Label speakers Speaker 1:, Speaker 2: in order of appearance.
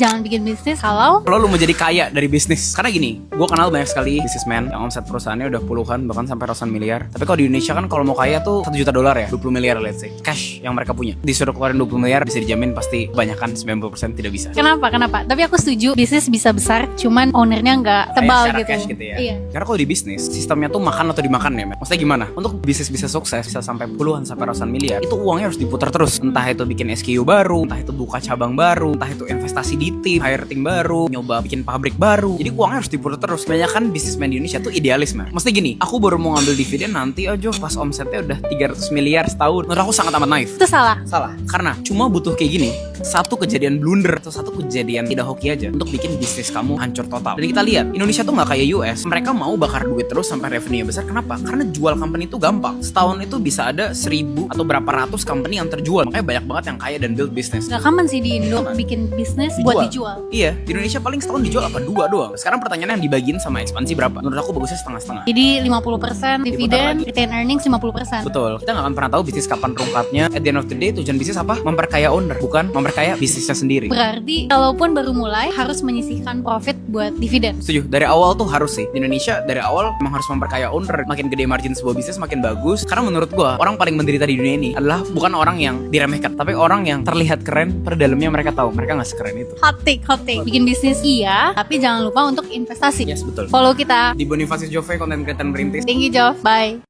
Speaker 1: Jangan bikin bisnis kalau
Speaker 2: lo mau jadi kaya dari bisnis. Karena gini, gue kenal banyak sekali bisnismen yang omset perusahaannya udah puluhan bahkan sampai ratusan miliar. Tapi kalau di Indonesia kan kalau mau kaya tuh $1 juta ya, 20 miliar let's say cash yang mereka punya. Disuruh keluarin 20 miliar bisa dijamin pasti kebanyakan 90% tidak bisa.
Speaker 1: Kenapa? Tapi aku setuju bisnis bisa besar, cuman ownernya nggak tebal
Speaker 2: Kayak
Speaker 1: gitu.
Speaker 2: cash gitu ya.
Speaker 1: Iya.
Speaker 2: Karena kalau di bisnis sistemnya tuh makan atau dimakan ya, men. Maksudnya gimana? Untuk bisnis bisa sukses bisa sampai puluhan sampai ratusan miliar, itu uangnya harus diputar terus. Entah itu bikin SKU baru, entah itu buka cabang baru, entah itu investasi di tim, hire tim baru, nyoba bikin pabrik baru. Jadi uangnya harus diputar terus. Kebanyakan bisnismen di Indonesia tuh idealis, man. Maksudnya gini, aku baru mau ngambil dividen nanti aja pas omsetnya udah 300 miliar setahun. Menurut aku sangat amat naif.
Speaker 1: Itu salah.
Speaker 2: Salah. Karena cuma butuh kayak gini, satu kejadian blunder atau satu kejadian tidak hoki aja untuk bikin bisnis kamu hancur total. Dan kita lihat, Indonesia tuh nggak kayak US. Mereka mau bakar duit terus sampai revenue besar. Kenapa? Karena jual company itu gampang. Setahun itu bisa ada 1000 atau berapa ratus company yang terjual. Makanya banyak banget yang kaya dan build bisnis.
Speaker 1: Gak kaman sih di Indo bikin bisnis buat dijual.
Speaker 2: Iya, di Indonesia paling setahun dijual apa 2 doang. Sekarang pertanyaannya yang dibagiin sama ekspansi berapa? Menurut aku bagusnya setengah-setengah.
Speaker 1: Jadi 50% dividen,
Speaker 2: lagi.
Speaker 1: retain earnings 50%.
Speaker 2: Betul. Kita nggak akan pernah tahu bisnis kapan rungkapnya. At the end of the day, tujuan bisnis apa? Memperkaya owner, bukan memperkaya bisnisnya sendiri.
Speaker 1: Berarti kalaupun baru mulai harus menyisihkan profit buat dividen.
Speaker 2: Setuju. Dari awal tuh harus sih. Di Indonesia dari awal memang harus memperkaya owner. Makin gede margin sebuah bisnis makin bagus. Karena menurut gua orang paling menderita di dunia ini adalah bukan orang yang diremehkan, tapi orang yang terlihat keren. Per dalamnya mereka tahu mereka nggak sekeren itu.
Speaker 1: Hot take. Bikin bisnis iya, tapi jangan lupa untuk investasi.
Speaker 2: Yes, betul.
Speaker 1: Follow kita.
Speaker 2: Di Boniface Jove, konten kreator merintis.
Speaker 1: Thank you, Jov. Bye.